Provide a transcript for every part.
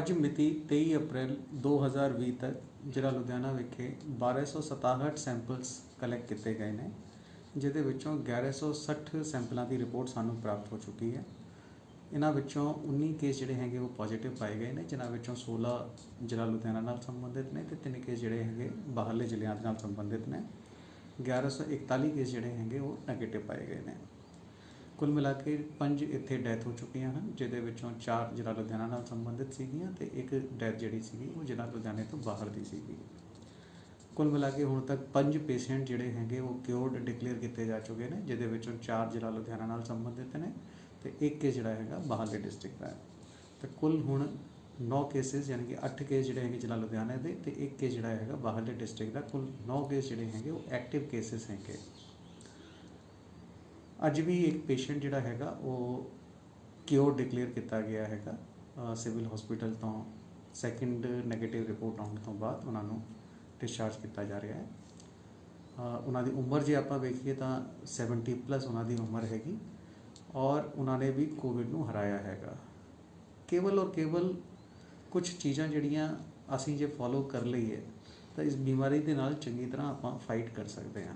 ਅੱਜ ਮਿਤੀ 23 ਅਪ੍ਰੈਲ 2020 ਤੱਕ ਜ਼ਿਲ੍ਹਾ ਲੁਧਿਆਣਾ ਵਿਖੇ 1267 ਸੈਂਪਲਸ ਕਲੈਕਟ ਕੀਤੇ ਗਏ ਨੇ, ਜਿਹਦੇ ਵਿੱਚੋਂ 1160 ਸੈਂਪਲਾਂ ਦੀ ਰਿਪੋਰਟ ਸਾਨੂੰ ਪ੍ਰਾਪਤ ਹੋ ਚੁੱਕੀ ਹੈ। ਇਹਨਾਂ ਵਿੱਚੋਂ 19 ਕੇਸ ਜਿਹੜੇ ਹੈਗੇ ਉਹ ਪੋਜ਼ੀਟਿਵ ਪਾਏ ਗਏ ਨੇ, ਜਿਨ੍ਹਾਂ ਵਿੱਚੋਂ 16 ਜ਼ਿਲ੍ਹਾ ਲੁਧਿਆਣਾ ਨਾਲ ਸੰਬੰਧਿਤ ਨੇ ਤੇ 3 ਕੇਸ ਜਿਹੜੇ ਹੈਗੇ ਬਾਹਰਲੇ ਜ਼ਿਲ੍ਹਿਆਂ ਨਾਲ ਸੰਬੰਧਿਤ ਨੇ। 1141 ਕੇਸ ਜਿਹੜੇ ਹੈਗੇ ਉਹ ਨੈਗੇਟਿਵ ਪਾਏ ਗਏ ਨੇ। ਕੁੱਲ ਮਿਲਾ ਕੇ 5 ਇੱਥੇ ਡੈਥ ਹੋ ਚੁੱਕੀਆਂ ਹਨ, ਜਿਹਦੇ ਵਿੱਚੋਂ 4 ਜ਼ਿਲ੍ਹਾ ਲੁਧਿਆਣਾ ਨਾਲ ਸੰਬੰਧਿਤ ਸੀਗੀਆਂ ਤੇ 1 ਡੈਥ ਜਿਹੜੀ ਸੀਗੀ ਉਹ ਜ਼ਿਲ੍ਹਾ ਲੁਧਿਆਣੇ ਤੋਂ ਬਾਹਰ ਦੀ ਸੀਗੀ। ਕੁੱਲ ਮਿਲਾ ਕੇ ਹੁਣ ਤੱਕ 5 ਪੇਸ਼ੈਂਟ ਜਿਹੜੇ ਹੈਗੇ ਉਹ ਕਿਉਰਡ ਡਿਕਲੇਅਰ ਕੀਤੇ ਜਾ ਚੁੱਕੇ ਨੇ, ਜਿਹਦੇ ਵਿੱਚੋਂ 4 ਜ਼ਿਲ੍ਹਾ ਲੁਧਿਆਣਾ ਨਾਲ ਸੰਬੰਧਿਤ ਨੇ ਤੇ 1 ਕੇਸ ਜਿਹੜਾ ਹੈਗਾ ਬਾਹਰਲੇ ਡਿਸਟ੍ਰਿਕਟ ਦਾ ਹੈ। ਤੇ ਕੁੱਲ ਹੁਣ 9 ਕੇਸਿਸ ਯਾਨੀ ਕਿ 8 ਕੇਸ ਜਿਹੜੇ ਹੈਗੇ ਜ਼ਿਲ੍ਹਾ ਲੁਧਿਆਣੇ ਦੇ ਤੇ 1 ਕੇਸ ਜਿਹੜਾ ਹੈਗਾ ਬਾਹਰਲੇ ਡਿਸਟ੍ਰਿਕਟ ਦਾ। ਕੁੱਲ 9 ਕੇਸ ਜਿਹੜੇ ਹੈਗੇ ਉਹ ਐਕਟਿਵ ਕੇਸਿਸ ਹੈਗੇ। ਅੱਜ ਵੀ ਇੱਕ ਪੇਸ਼ੈਂਟ ਜਿਹੜਾ ਹੈਗਾ ਉਹ ਕਿਉਰ ਡਿਕਲੇਅਰ ਕੀਤਾ ਗਿਆ ਹੈਗਾ ਸਿਵਲ ਹਸਪੀਟਲ ਤੋਂ। ਸੈਕਿੰਡ ਨੈਗੇਟਿਵ ਰਿਪੋਰਟ ਆਉਣ ਤੋਂ ਬਾਅਦ ਉਹਨਾਂ ਨੂੰ ਡਿਸਚਾਰਜ ਕੀਤਾ ਜਾ ਰਿਹਾ ਹੈ। ਉਹਨਾਂ ਦੀ ਉਮਰ ਜੇ ਆਪਾਂ ਵੇਖੀਏ ਤਾਂ 70+ ਉਹਨਾਂ ਦੀ ਉਮਰ ਹੈਗੀ ਔਰ ਉਹਨਾਂ ਨੇ ਵੀ ਕੋਵਿਡ ਨੂੰ ਹਰਾਇਆ ਹੈਗਾ। ਕੇਵਲ ਔਰ ਕੇਵਲ ਕੁਝ ਚੀਜ਼ਾਂ ਜਿਹੜੀਆਂ ਅਸੀਂ ਜੇ ਫੋਲੋ ਕਰ ਲਈਏ ਤਾਂ ਇਸ ਬਿਮਾਰੀ ਦੇ ਨਾਲ ਚੰਗੀ ਤਰ੍ਹਾਂ ਆਪਾਂ ਫਾਈਟ ਕਰ ਸਕਦੇ ਹਾਂ।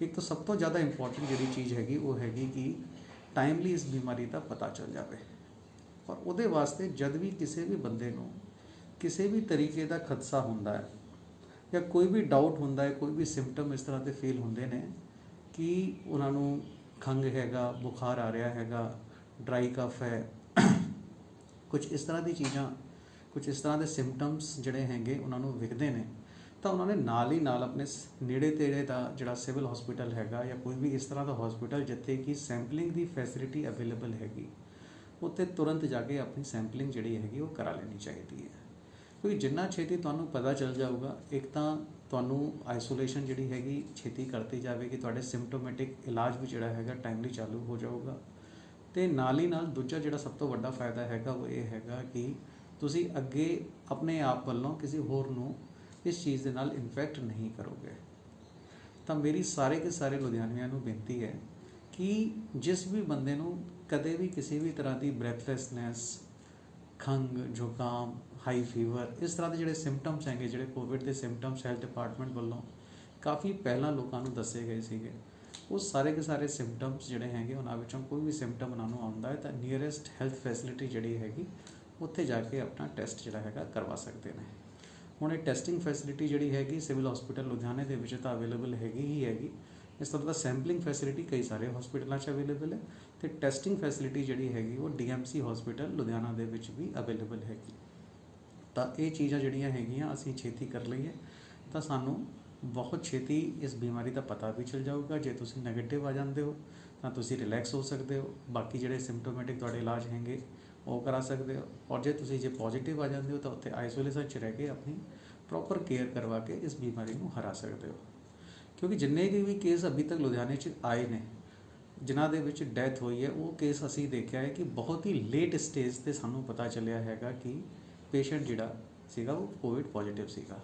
ਇੱਕ ਤਾਂ ਸਭ ਤੋਂ ਜ਼ਿਆਦਾ ਇੰਪੋਰਟੈਂਟ ਜਿਹੜੀ ਚੀਜ਼ ਹੈਗੀ ਉਹ ਹੈਗੀ ਕਿ ਟਾਈਮਲੀ ਇਸ ਬਿਮਾਰੀ ਦਾ ਪਤਾ ਚੱਲ ਜਾਵੇ। ਔਰ ਉਹਦੇ ਵਾਸਤੇ ਜਦ ਵੀ ਕਿਸੇ ਵੀ ਬੰਦੇ ਨੂੰ ਕਿਸੇ ਵੀ ਤਰੀਕੇ ਦਾ ਖਦਸ਼ਾ ਹੁੰਦਾ ਹੈ ਜਾਂ ਕੋਈ ਵੀ ਡਾਊਟ ਹੁੰਦਾ ਹੈ, ਕੋਈ ਵੀ ਸਿੰਪਟਮ ਇਸ ਤਰ੍ਹਾਂ ਦੇ ਫੀਲ ਹੁੰਦੇ ਨੇ ਕਿ ਉਹਨਾਂ ਨੂੰ ਖੰਘ ਹੈਗਾ, ਬੁਖਾਰ ਆ ਰਿਹਾ ਹੈਗਾ, ਡਰਾਈ ਕਫ ਹੈ, ਕੁਝ ਇਸ ਤਰ੍ਹਾਂ ਦੀ ਚੀਜ਼ਾਂ, ਕੁਝ ਇਸ ਤਰ੍ਹਾਂ ਦੇ ਸਿੰਪਟਮਸ ਜਿਹੜੇ ਹੈਗੇ ਉਹਨਾਂ ਨੂੰ ਵਿਖਦੇ ਨੇ, ਤਾਂ ਉਹਨਾਂ ਨੇ ਨਾਲ ਹੀ ਨਾਲ ਆਪਣੇ ਨੇੜੇ ਤੇੜੇ ਦਾ ਜਿਹੜਾ ਸਿਵਲ ਹਸਪੀਟਲ ਹੈਗਾ ਜਾਂ ਕੋਈ ਵੀ ਇਸ ਤਰ੍ਹਾਂ ਦਾ ਹਸਪੀਟਲ ਜਿੱਥੇ ਕਿ ਸੈਂਪਲਿੰਗ ਦੀ ਫੈਸਿਲਿਟੀ ਅਵੇਲੇਬਲ ਹੈਗੀ, ਉੱਥੇ ਤੁਰੰਤ ਜਾ ਕੇ ਆਪਣੀ ਸੈਂਪਲਿੰਗ ਜਿਹੜੀ ਹੈਗੀ ਉਹ ਕਰਾ ਲੈਣੀ ਚਾਹੀਦੀ ਹੈ। ਕਿਉਂਕਿ ਜਿੰਨਾ ਛੇਤੀ ਤੁਹਾਨੂੰ ਪਤਾ ਚੱਲ ਜਾਊਗਾ, ਇੱਕ ਤਾਂ ਤੁਹਾਨੂੰ ਆਈਸੋਲੇਸ਼ਨ ਜਿਹੜੀ ਹੈਗੀ ਛੇਤੀ ਕਰਤੀ ਜਾਵੇਗੀ, ਤੁਹਾਡੇ ਸਿੰਪਟੋਮੈਟਿਕ ਇਲਾਜ ਵੀ ਜਿਹੜਾ ਹੈਗਾ ਟਾਈਮਲੀ ਚਾਲੂ ਹੋ ਜਾਊਗਾ। ਅਤੇ ਨਾਲ ਹੀ ਨਾਲ ਦੂਜਾ ਜਿਹੜਾ ਸਭ ਤੋਂ ਵੱਡਾ ਫਾਇਦਾ ਹੈਗਾ ਉਹ ਇਹ ਹੈਗਾ ਕਿ ਤੁਸੀਂ ਅੱਗੇ ਆਪਣੇ ਆਪ ਵੱਲੋਂ ਕਿਸੇ ਹੋਰ ਨੂੰ ਇਸ ਚੀਜ਼ ਦੇ ਨਾਲ ਇਨਫੈਕਟ ਨਹੀਂ ਕਰੋਗੇ। ਤਾਂ ਮੇਰੀ ਸਾਰੇ ਕੇ ਸਾਰੇ ਲੁਧਿਆਣਵੀਆਂ ਨੂੰ ਬੇਨਤੀ ਹੈ ਕਿ ਜਿਸ ਵੀ ਬੰਦੇ ਨੂੰ ਕਦੇ ਵੀ ਕਿਸੇ ਵੀ ਤਰ੍ਹਾਂ ਦੀ ਬ੍ਰੈਥਲੈਸਨੈਸ, ਖੰਘ, ਜ਼ੁਕਾਮ, ਹਾਈ ਫੀਵਰ, ਇਸ ਤਰ੍ਹਾਂ ਦੇ ਜਿਹੜੇ ਸਿੰਪਟਮਸ ਹੈਗੇ, ਜਿਹੜੇ ਕੋਵਿਡ ਦੇ ਸਿੰਪਟਮਸ ਹੈਲਥ ਡਿਪਾਰਟਮੈਂਟ ਵੱਲੋਂ ਕਾਫੀ ਪਹਿਲਾਂ ਲੋਕਾਂ ਨੂੰ ਦੱਸੇ ਗਏ ਸੀਗੇ, ਉਹ ਸਾਰੇ ਕੇ ਸਾਰੇ ਸਿੰਪਟਮਸ ਜਿਹੜੇ ਹੈਗੇ ਉਹਨਾਂ ਵਿੱਚੋਂ ਕੋਈ ਵੀ ਸਿੰਪਟਮ ਉਹਨਾਂ ਨੂੰ ਆਉਂਦਾ ਹੈ ਤਾਂ ਨੀਅਰੈਸਟ ਹੈਲਥ ਫੈਸਿਲਿਟੀ ਜਿਹੜੀ ਹੈਗੀ ਉੱਥੇ ਜਾ ਕੇ ਆਪਣਾ ਟੈਸਟ ਜਿਹੜਾ ਹੈਗਾ ਕਰਵਾ ਸਕਦੇ ਨੇ। ਹੁਣ ਇਹ ਟੈਸਟਿੰਗ ਫੈਸਿਲਿਟੀ ਜਿਹੜੀ ਹੈਗੀ ਸਿਵਲ ਹਸਪੀਟਲ ਲੁਧਿਆਣੇ ਦੇ ਵਿੱਚ ਤਾਂ ਅਵੇਲੇਬਲ ਹੈਗੀ ਹੀ ਹੈਗੀ। ਇਸ ਤਰ੍ਹਾਂ ਦਾ ਸੈਂਪਲਿੰਗ ਫੈਸਿਲਿਟੀ ਕਈ ਸਾਰੇ ਹਸਪੀਟਲਾਂ 'ਚ ਅਵੇਲੇਬਲ ਹੈ ਅਤੇ ਟੈਸਟਿੰਗ ਫੈਸਿਲਿਟੀ ਜਿਹੜੀ ਹੈਗੀ ਉਹ DMC ਹਸਪੀਟਲ ਲੁਧਿਆਣਾ ਦੇ ਵਿੱਚ ਵੀ ਅਵੇਲੇਬਲ ਹੈਗੀ। ਤਾਂ ਇਹ ਚੀਜ਼ਾਂ ਜਿਹੜੀਆਂ ਹੈਗੀਆਂ ਅਸੀਂ ਛੇਤੀ ਕਰ ਲਈਏ ਤਾਂ ਸਾਨੂੰ ਬਹੁਤ ਛੇਤੀ ਇਸ ਬਿਮਾਰੀ ਦਾ ਪਤਾ ਵੀ ਚੱਲ ਜਾਊਗਾ। ਜੇ ਤੁਸੀਂ ਨੈਗੇਟਿਵ ਆ ਜਾਂਦੇ ਹੋ ਤਾਂ ਤੁਸੀਂ ਰਿਲੈਕਸ ਹੋ ਸਕਦੇ ਹੋ, ਬਾਕੀ ਜਿਹੜੇ ਸਿੰਪਟੋਮੈਟਿਕ ਤੁਹਾਡੇ ਇਲਾਜ ਹੈਗੇ ਉਹ ਕਰਾ ਸਕਦੇ ਹੋ। ਔਰ ਜੇ ਪੋਜ਼ੀਟਿਵ ਆ ਜਾਂਦੇ ਹੋ ਤਾਂ ਉੱਥੇ ਆਈਸੋਲੇਸ਼ਨ 'ਚ ਰਹਿ ਕੇ ਆਪਣੀ ਪ੍ਰੋਪਰ ਕੇਅਰ ਕਰਵਾ ਕੇ ਇਸ ਬਿਮਾਰੀ ਨੂੰ ਹਰਾ ਸਕਦੇ ਹੋ। ਕਿਉਂਕਿ ਜਿੰਨੇ ਵੀ ਕੇਸ ਅਭੀ ਤੱਕ ਲੁਧਿਆਣੇ 'ਚ ਆਏ ਨੇ ਜਿਨ੍ਹਾਂ ਦੇ ਵਿੱਚ ਡੈਥ ਹੋਈ ਹੈ, ਉਹ ਕੇਸ ਅਸੀਂ ਦੇਖਿਆ ਹੈ ਕਿ ਬਹੁਤ ਹੀ ਲੇਟ ਸਟੇਜ 'ਤੇ ਸਾਨੂੰ ਪਤਾ ਚੱਲਿਆ ਹੈਗਾ ਕਿ ਪੇਸ਼ੈਂਟ ਜਿਹੜਾ ਸੀਗਾ ਉਹ ਕੋਵਿਡ ਪੋਜ਼ੀਟਿਵ ਸੀਗਾ।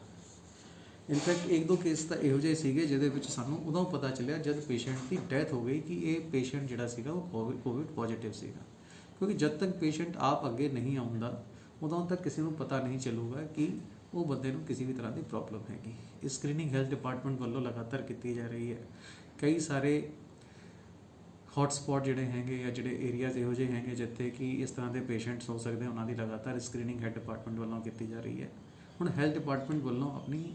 ਇਨਫੈਕਟ 1-2 ਕੇਸ ਤਾਂ ਇਹੋ ਜਿਹੇ ਸੀਗੇ ਜਿਹਦੇ ਵਿੱਚ ਸਾਨੂੰ ਉਦੋਂ ਪਤਾ ਚੱਲਿਆ ਜਦ ਪੇਸ਼ੈਂਟ ਦੀ ਡੈਥ ਹੋ ਗਈ ਕਿ ਇਹ ਪੇਸ਼ੈਂਟ ਜਿਹੜਾ ਸੀਗਾ ਉਹ ਕੋਵਿਡ ਪੋਜ਼ੀਟਿਵ ਸੀਗਾ। ਕਿਉਂਕਿ ਜਦ ਤੱਕ ਪੇਸ਼ੈਂਟ ਆਪ ਅੱਗੇ ਨਹੀਂ ਆਉਂਦਾ ਉਦੋਂ ਤੱਕ ਕਿਸੇ ਨੂੰ ਪਤਾ ਨਹੀਂ ਚੱਲੂਗਾ ਕਿ ਉਹ ਬੰਦੇ ਨੂੰ ਕਿਸੇ ਵੀ ਤਰ੍ਹਾਂ ਦੀ ਪ੍ਰੋਬਲਮ ਹੈਗੀ। ਇਹ ਸਕਰੀਨਿੰਗ ਹੈਲਥ ਡਿਪਾਰਟਮੈਂਟ ਵੱਲੋਂ ਲਗਾਤਾਰ ਕੀਤੀ ਜਾ ਰਹੀ ਹੈ। ਕਈ ਸਾਰੇ ਹੌਟ ਸਪੌਟ ਜਿਹੜੇ ਹੈਗੇ ਜਾਂ ਜਿਹੜੇ ਏਰੀਆਜ਼ ਇਹੋ ਜਿਹੇ ਹੈਗੇ ਜਿੱਥੇ ਕਿ ਇਸ ਤਰ੍ਹਾਂ ਦੇ ਪੇਸ਼ੈਂਟਸ ਹੋ ਸਕਦੇ, ਉਹਨਾਂ ਦੀ ਲਗਾਤਾਰ ਸਕਰੀਨਿੰਗ ਹੈਲਥ ਡਿਪਾਰਟਮੈਂਟ ਵੱਲੋਂ ਕੀਤੀ ਜਾ ਰਹੀ ਹੈ। ਹੁਣ ਹੈਲਥ ਡਿਪਾਰਟਮੈਂਟ ਵੱਲੋਂ ਆਪਣੀ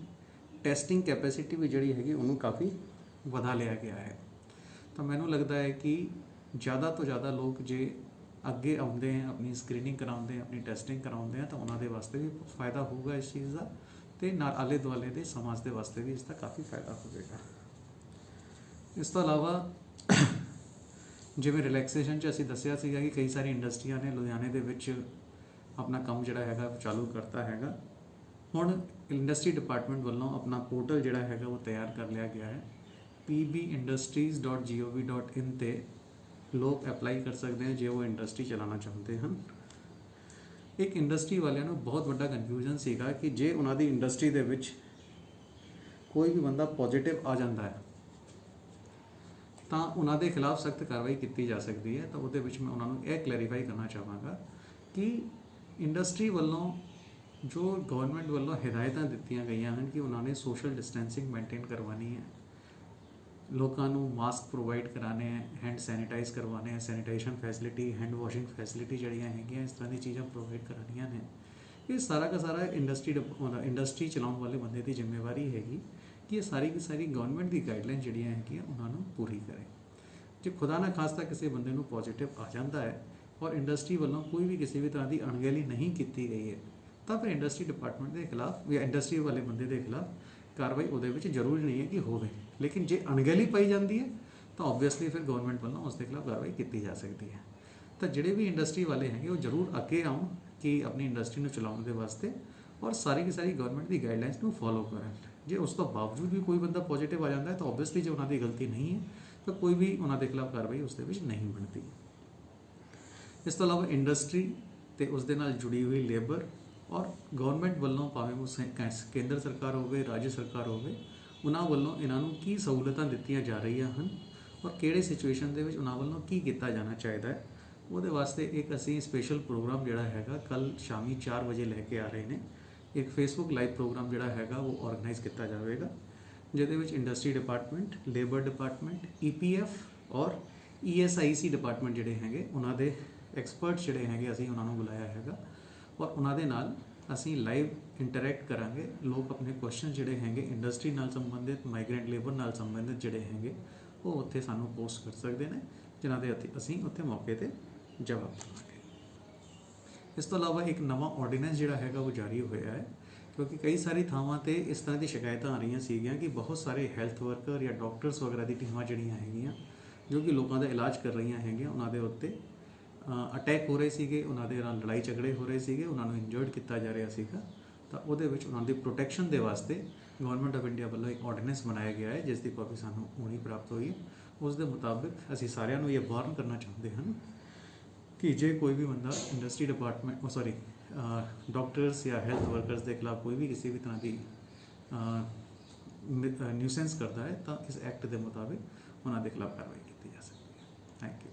ਟੈਸਟਿੰਗ ਕੈਪੈਸਿਟੀ ਵੀ ਜਿਹੜੀ ਹੈਗੀ ਉਹਨੂੰ ਕਾਫੀ ਵਧਾ ਲਿਆ ਗਿਆ ਹੈ। ਤਾਂ ਮੈਨੂੰ ਲੱਗਦਾ ਹੈ ਕਿ ਜ਼ਿਆਦਾ ਤੋਂ ਜ਼ਿਆਦਾ ਲੋਕ ਜੇ ਅੱਗੇ ਆਉਂਦੇ ਹੈ, ਆਪਣੀ ਸਕਰੀਨਿੰਗ ਕਰਾਉਂਦੇ, ਆਪਣੀ ਟੈਸਟਿੰਗ ਕਰਾਉਂਦੇ ਆ ਤਾਂ ਉਹਨਾਂ ਦੇ ਵਾਸਤੇ ਵੀ ਫਾਇਦਾ ਹੋਊਗਾ ਇਸ ਚੀਜ਼ ਦਾ ਅਤੇ ਨਾਲ ਆਲੇ ਦੁਆਲੇ ਦੇ ਸਮਾਜ ਦੇ ਵਾਸਤੇ ਵੀ ਇਸ ਦਾ ਕਾਫੀ ਫਾਇਦਾ ਹੋਵੇਗਾ। ਇਸ ਤੋਂ ਇਲਾਵਾ ਜਿਵੇਂ ਰਿਲੈਕਸੇਸ਼ਨ 'ਚ ਅਸੀਂ ਦੱਸਿਆ ਸੀਗਾ ਕਿ ਕਈ ਸਾਰੀ ਇੰਡਸਟਰੀਆਂ ਨੇ ਲੁਧਿਆਣੇ ਦੇ ਵਿੱਚ ਆਪਣਾ ਕੰਮ ਜਿਹੜਾ ਹੈਗਾ ਚਾਲੂ ਕਰਤਾ ਹੈਗਾ। ਹੁਣ ਇੰਡਸਟਰੀ ਡਿਪਾਰਟਮੈਂਟ ਵੱਲੋਂ ਆਪਣਾ ਪੋਰਟਲ ਜਿਹੜਾ ਹੈਗਾ ਉਹ ਤਿਆਰ ਕਰ ਲਿਆ ਗਿਆ ਹੈ। pbindustries.gov.in 'ਤੇ ਲੋਕ ਅਪਲਾਈ ਕਰ ਸਕਦੇ ਹਨ ਜੇ ਉਹ ਇੰਡਸਟਰੀ ਚਲਾਉਣਾ ਚਾਹੁੰਦੇ ਹਨ। ਇੱਕ ਇੰਡਸਟਰੀ ਵਾਲਿਆਂ ਨੂੰ ਬਹੁਤ ਵੱਡਾ ਕਨਫਿਊਜ਼ਨ ਸੀਗਾ ਕਿ ਜੇ ਉਹਨਾਂ ਦੀ ਇੰਡਸਟਰੀ ਦੇ ਵਿੱਚ ਕੋਈ ਵੀ ਬੰਦਾ ਪੋਜ਼ੀਟਿਵ ਆ ਜਾਂਦਾ ਹੈ ਤਾਂ ਉਹਨਾਂ ਦੇ ਖਿਲਾਫ ਸਖਤ ਕਾਰਵਾਈ ਕੀਤੀ ਜਾ ਸਕਦੀ ਹੈ। ਤਾਂ ਉਹਦੇ ਵਿੱਚ ਮੈਂ ਉਹਨਾਂ ਨੂੰ ਇਹ ਕਲੈਰੀਫਾਈ ਕਰਨਾ ਚਾਹਾਂਗਾ ਕਿ ਇੰਡਸਟਰੀ ਵੱਲੋਂ ਜੋ ਗਵਰਨਮੈਂਟ ਵੱਲੋਂ ਹਦਾਇਤਾਂ ਦਿੱਤੀਆਂ ਗਈਆਂ ਹਨ ਕਿ ਉਹਨਾਂ ਨੇ ਸੋਸ਼ਲ ਡਿਸਟੈਂਸਿੰਗ ਮੇਨਟੇਨ ਕਰਵਾਉਣੀ ਹੈ, ਲੋਕਾਂ ਨੂੰ ਮਾਸਕ ਪ੍ਰੋਵਾਈਡ ਕਰਾਣੇ ਹੈ, ਹੈਂਡ ਸੈਨੀਟਾਈਜ਼ ਕਰਵਾਉਣੇ ਹੈ, sanitation facility, hand washing facility ਜਿਹੜੀਆਂ ਹੈਗੀਆਂ ਇਸ ਤਰ੍ਹਾਂ ਦੀ ਚੀਜ਼ਾਂ ਪ੍ਰੋਵਾਈਡ ਕਰਾਉਣੀਆਂ ਨੇ। ਇਹ ਸਾਰਾ ਦਾ ਸਾਰਾ ਇੰਡਸਟਰੀ ਚਲਾਉਣ ਵਾਲੇ ਬੰਦੇ ਦੀ ਜ਼ਿੰਮੇਵਾਰੀ ਹੈਗੀ ਕਿ ਇਹ ਸਾਰੀ ਦੀ ਸਾਰੀ ਗਵਰਨਮੈਂਟ ਦੀ ਗਾਈਡਲਾਈਨ ਜਿਹੜੀਆਂ ਹੈਗੀਆਂ ਉਹਨਾਂ ਨੂੰ ਪੂਰੀ ਕਰੇ। ਜੇ ਖੁਦਾ ਨਾ ਖਾਸਤਾ ਕਿਸੇ ਬੰਦੇ ਨੂੰ ਪੋਜ਼ਿਟਿਵ ਆ ਜਾਂਦਾ ਹੈ ਔਰ ਇੰਡਸਟਰੀ ਵੱਲੋਂ ਕੋਈ ਵੀ ਕਿਸੇ ਵੀ ਤਰ੍ਹਾਂ ਦੀ ਅਣਗਹਿਲੀ ਨਹੀਂ ਕੀਤੀ ਗਈ ਹੈ ਤਾਂ ਫਿਰ ਇੰਡਸਟਰੀ ਡਿਪਾਰਟਮੈਂਟ ਦੇ ਖਿਲਾਫ ਜਾਂ ਇੰਡਸਟਰੀ ਵਾਲੇ ਬੰਦੇ ਦੇ ਖਿਲਾਫ ਕਾਰਵਾਈ ਉਹਦੇ ਵਿੱਚ ਜ਼ਰੂਰੀ ਨਹੀਂ ਹੈ ਕਿ ਹੋਵੇ, ਲੇਕਿਨ ਜੇ ਅਣਗਹਿਲੀ ਪਾਈ ਜਾਂਦੀ ਹੈ ਤਾਂ ਓਬਵੀਅਸਲੀ ਫਿਰ ਗਵਰਨਮੈਂਟ ਵੱਲੋਂ ਉਸ ਦੇ ਖਿਲਾਫ ਕਾਰਵਾਈ ਕੀਤੀ ਜਾ ਸਕਦੀ ਹੈ। ਤਾਂ ਜਿਹੜੇ ਵੀ ਇੰਡਸਟਰੀ ਵਾਲੇ ਹੈਗੇ ਉਹ ਜ਼ਰੂਰ ਅੱਗੇ ਆਉਣ ਕਿ ਆਪਣੀ ਇੰਡਸਟਰੀ ਨੂੰ ਚਲਾਉਣ ਦੇ ਵਾਸਤੇ ਔਰ ਸਾਰੀ ਦੀ ਸਾਰੀ ਗਵਰਨਮੈਂਟ ਦੀ ਗਾਈਡਲਾਈਨਸ ਨੂੰ ਫੋਲੋ ਕਰਨ। ਜੇ ਉਸ ਤੋਂ ਬਾਵਜੂਦ ਵੀ ਕੋਈ ਬੰਦਾ ਪੋਜ਼ਿਟਿਵ ਆ ਜਾਂਦਾ ਹੈ ਤਾਂ ਓਬਵੀਅਸਲੀ ਜੇ ਉਹਨਾਂ ਦੀ ਗਲਤੀ ਨਹੀਂ ਹੈ ਤਾਂ ਕੋਈ ਵੀ ਉਹਨਾਂ ਦੇ ਖਿਲਾਫ ਕਾਰਵਾਈ ਉਸ ਦੇ ਵਿੱਚ ਨਹੀਂ ਬਣਦੀ। ਇਸ ਤੋਂ ਇਲਾਵਾ ਇੰਡਸਟਰੀ ਤੇ ਉਸ ਦੇ ਨਾਲ ਜੁੜੀ ਹੋਈ ਲੇਬਰ ਔਰ ਗਵਰਨਮੈਂਟ ਵੱਲੋਂ ਭਾਵੇਂ ਉਹ ਕੇਂਦਰ ਸਰਕਾਰ ਹੋਵੇ, ਰਾਜ ਸਰਕਾਰ ਹੋਵੇ, ਉਹਨਾਂ ਵੱਲੋਂ ਇਹਨਾਂ ਨੂੰ ਕੀ ਸਹੂਲਤਾਂ ਦਿੱਤੀਆਂ ਜਾ ਰਹੀਆਂ ਹਨ ਔਰ ਕਿਹੜੇ ਸਿਚੁਏਸ਼ਨ ਦੇ ਵਿੱਚ ਉਹਨਾਂ ਵੱਲੋਂ ਕੀ ਕੀਤਾ ਜਾਣਾ ਚਾਹੀਦਾ ਹੈ, ਉਹਦੇ ਵਾਸਤੇ ਇੱਕ ਅਸੀਂ ਸਪੈਸ਼ਲ ਪ੍ਰੋਗਰਾਮ ਜਿਹੜਾ ਹੈਗਾ ਕੱਲ ਸ਼ਾਮੀ 4 ਵਜੇ ਲੈ ਕੇ ਆ ਰਹੇ ਨੇ। ਇੱਕ ਫੇਸਬੁੱਕ ਲਾਈਵ ਪ੍ਰੋਗਰਾਮ ਜਿਹੜਾ ਹੈਗਾ ਉਹ ਆਰਗੇਨਾਈਜ਼ ਕੀਤਾ ਜਾਵੇਗਾ, ਜਿਹਦੇ ਵਿੱਚ industry department, labour department, EPF ਔਰ ESIC ਡਿਪਾਰਟਮੈਂਟ ਜਿਹੜੇ ਹੈਗੇ ਉਹਨਾਂ ਦੇ ਐਕਸਪਰਟ ਜਿਹੜੇ ਹੈਗੇ ਅਸੀਂ ਉਹਨਾਂ ਨੂੰ ਬੁਲਾਇਆ ਹੈਗਾ ਔਰ ਉਹਨਾਂ ਦੇ ਨਾਲ ਅਸੀਂ ਲਾਈਵ ਇੰਟਰੈਕਟ ਕਰਾਂਗੇ। ਲੋਕ ਆਪਣੇ ਕੁਐਸਚਨ ਜਿਹੜੇ ਹੈਗੇ ਇੰਡਸਟਰੀ ਨਾਲ ਸੰਬੰਧਿਤ, ਮਾਈਗ੍ਰੈਂਟ ਲੇਬਰ ਨਾਲ ਸੰਬੰਧਿਤ ਜਿਹੜੇ ਹੈਗੇ ਉਹ ਉੱਥੇ ਸਾਨੂੰ ਪੋਸਟ ਕਰ ਸਕਦੇ ਨੇ, ਜਿਨ੍ਹਾਂ ਦੇ ਅਸੀਂ ਉੱਥੇ ਮੌਕੇ 'ਤੇ ਜਵਾਬ ਦੇਵਾਂਗੇ। ਇਸ ਤੋਂ ਇਲਾਵਾ ਇੱਕ ਨਵਾਂ ਆਰਡੀਨੈਂਸ ਜਿਹੜਾ ਹੈਗਾ ਉਹ ਜਾਰੀ ਹੋਇਆ ਹੈ, ਕਿਉਂਕਿ ਕਈ ਸਾਰੀ ਥਾਵਾਂ 'ਤੇ ਇਸ ਤਰ੍ਹਾਂ ਦੀ ਸ਼ਿਕਾਇਤਾਂ ਆ ਰਹੀਆਂ ਸੀਗੀਆਂ ਕਿ ਬਹੁਤ ਸਾਰੇ ਹੈਲਥ ਵਰਕਰ ਜਾਂ ਡਾਕਟਰਸ ਵਗੈਰਾ ਦੀ ਟੀਮਾਂ ਜਿਹੜੀਆਂ ਹੈਗੀਆਂ ਜੋ ਕਿ ਲੋਕਾਂ ਦਾ ਇਲਾਜ ਕਰ ਰਹੀਆਂ ਹੈਗੀਆਂ ਉਹਨਾਂ ਦੇ ਉੱਤੇ ਅਟੈਕ ਹੋ ਰਹੇ ਸੀਗੇ, ਉਹਨਾਂ ਦੇ ਨਾਲ ਲੜਾਈ ਝਗੜੇ ਹੋ ਰਹੇ ਸੀਗੇ, ਉਹਨਾਂ ਨੂੰ ਇੰਜਰਡ ਕੀਤਾ ਜਾ ਰਿਹਾ ਸੀਗਾ। ਤਾਂ ਉਹਦੇ ਵਿੱਚ ਉਹਨਾਂ ਦੀ ਪ੍ਰੋਟੈਕਸ਼ਨ ਦੇ ਵਾਸਤੇ ਗਵਰਨਮੈਂਟ ਆਫ ਇੰਡੀਆ ਵੱਲੋਂ ਇੱਕ ਆਰਡੀਨੈਂਸ ਬਣਾਇਆ ਗਿਆ ਹੈ, ਜਿਸ ਦੀ ਕਾਪੀ ਸਾਨੂੰ ਹੁਣੀ ਪ੍ਰਾਪਤ ਹੋਈ। ਉਸ ਦੇ ਮੁਤਾਬਿਕ ਅਸੀਂ ਸਾਰਿਆਂ ਨੂੰ ਇਹ ਵਾਰਨ ਕਰਨਾ ਚਾਹੁੰਦੇ ਹਾਂ ਕਿ ਜੇ ਕੋਈ ਵੀ ਬੰਦਾ ਇੰਡਸਟਰੀ ਡਿਪਾਰਟਮੈਂਟ ਡਾਕਟਰਸ ਜਾਂ ਹੈਲਥ ਵਰਕਰਸ ਦੇ ਖਿਲਾਫ ਕੋਈ ਵੀ ਕਿਸੇ ਵੀ ਤਰ੍ਹਾਂ ਦੀ ਨਿਊਸੈਂਸ ਕਰਦਾ ਹੈ ਤਾਂ ਇਸ ਐਕਟ ਦੇ ਮੁਤਾਬਿਕ ਉਹਨਾਂ ਦੇ ਖਿਲਾਫ ਕਾਰਵਾਈ ਕੀਤੀ ਜਾ ਸਕਦੀ ਹੈ। Thank you.